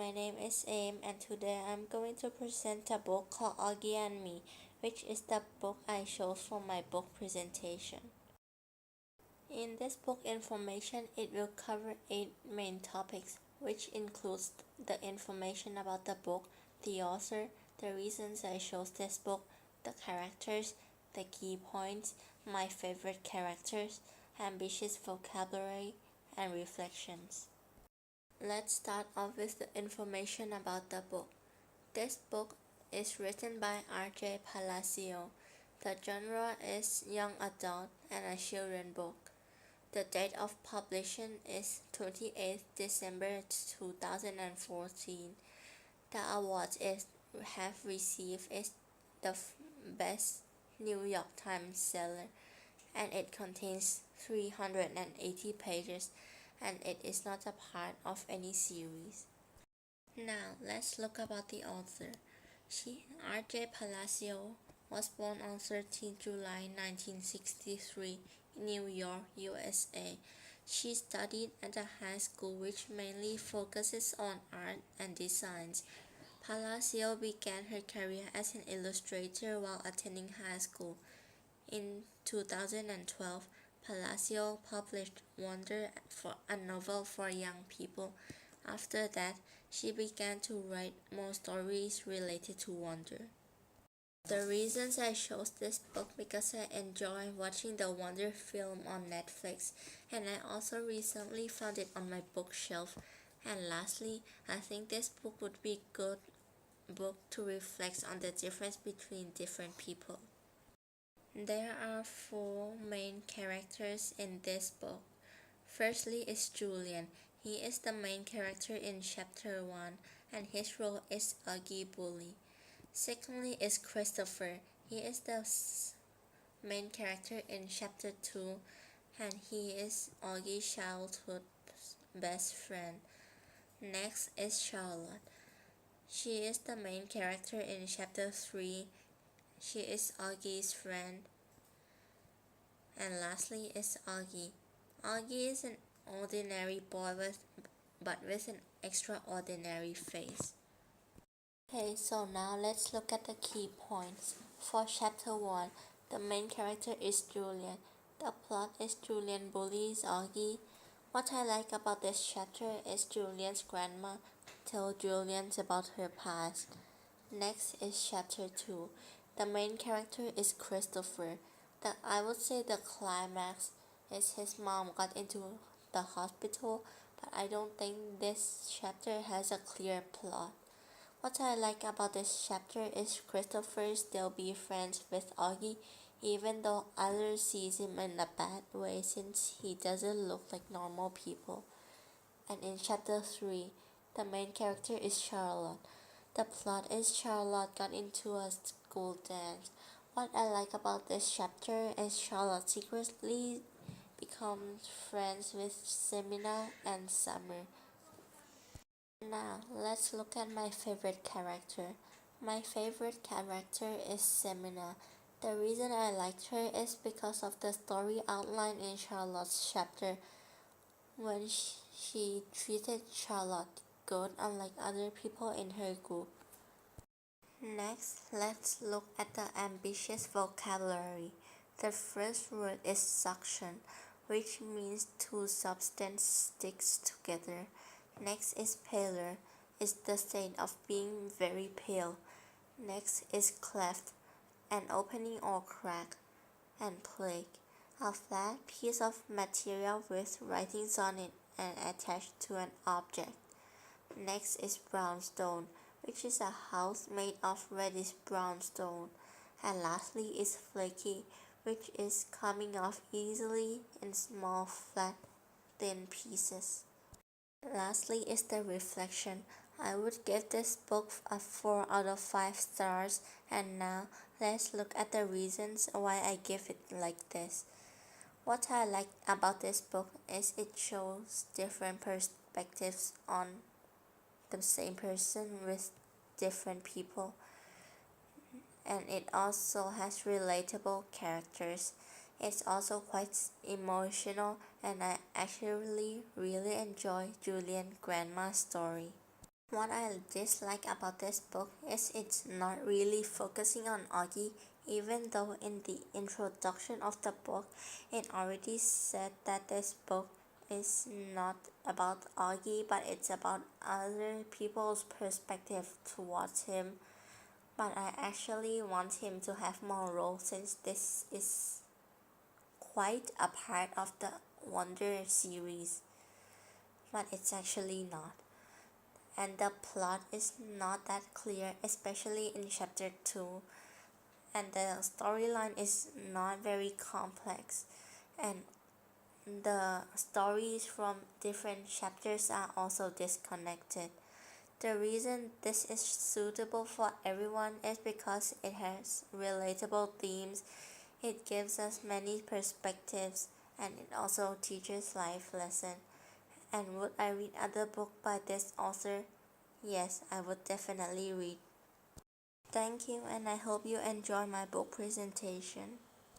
my name is Aim, and today I'm going to present a book called Augie and Me, which is the book I chose for my book presentation. In this book information, it will cover 8 main topics, which includes the information about the book, the author, the reasons I chose this book, the characters, the key points, my favorite characters, ambitious vocabulary, and reflections. Let's start off with the information about the book. This book is written by R.J. Palacio. The genre is young adult and a children book. The date of publication is 28th December 2014. The awards it have received is the best New York Times seller, and it contains 380 pages, and it is not a part of any series. Now, let's look about the author. R.J. Palacio was born on 13 July 1963 in New York, USA. She studied at a high school which mainly focuses on art and designs. Palacio began her career as an illustrator while attending high school. In 2012, Palacio published Wonder, a novel for young people. After that, she began to write more stories related to Wonder. The reasons I chose this book because I enjoy watching the Wonder film on Netflix, and I also recently found it on my bookshelf. And lastly, I think this book would be a good book to reflect on the difference between different people. There are 4 main characters in this book. Firstly is Julian. He is the main character in chapter 1 and his role is Augie Bully. Secondly is Christopher. He is the main character in chapter 2 and he is Augie's childhood best friend. Next is Charlotte. She is the main character in chapter 3. She is Augie's friend. And lastly is Augie. Augie is an ordinary boy but with an extraordinary face. Okay, so now let's look at the key points. For chapter 1, the main character is Julian. The plot is Julian bullies Augie. What I like about this chapter is Julian's grandma tells Julian about her past. Next is chapter 2. The main character is Christopher. I would say the climax is his mom got into the hospital, but I don't think this chapter has a clear plot. What I like about this chapter is Christopher still be friends with Augie even though others sees him in a bad way since he doesn't look like normal people. And in chapter 3, the main character is Charlotte. The plot is Charlotte got into a school dance. What I like about this chapter is Charlotte secretly becomes friends with Semina and Summer. Now, let's look at my favorite character. My favorite character is Semina. The reason I liked her is because of the story outlined in Charlotte's chapter when she treated Charlotte good unlike other people in her group. Next, let's look at the ambitious vocabulary. The first word is suction, which means 2 substances sticks together. Next is paler, is the state of being very pale. Next is cleft, an opening or crack. And plague, a flat piece of material with writings on it and attached to an object. Next is brownstone, which is a house made of reddish brown stone. And lastly is flaky, which is coming off easily in small flat thin pieces. Lastly is the reflection. I would give this book a 4 out of 5 stars, and now let's look at the reasons why I give it like this. What I like about this book is it shows different perspectives on the same person with different people, and it also has relatable characters. It's also quite emotional, and I actually really enjoy Julian Grandma's story. What I dislike about this book is it's not really focusing on Augie, even though in the introduction of the book it already said that this book is not about Augie, but it's about other people's perspective towards him. But I actually want him to have more role, since this is quite a part of the Wonder series, but it's actually not. And the plot is not that clear, especially in chapter 2, and the storyline is not very complex, and the stories from different chapters are also disconnected. The reason this is suitable for everyone is because it has relatable themes, it gives us many perspectives, and it also teaches life lessons. And would I read other book by this author? Yes, I would definitely read. Thank you, and I hope you enjoy my book presentation.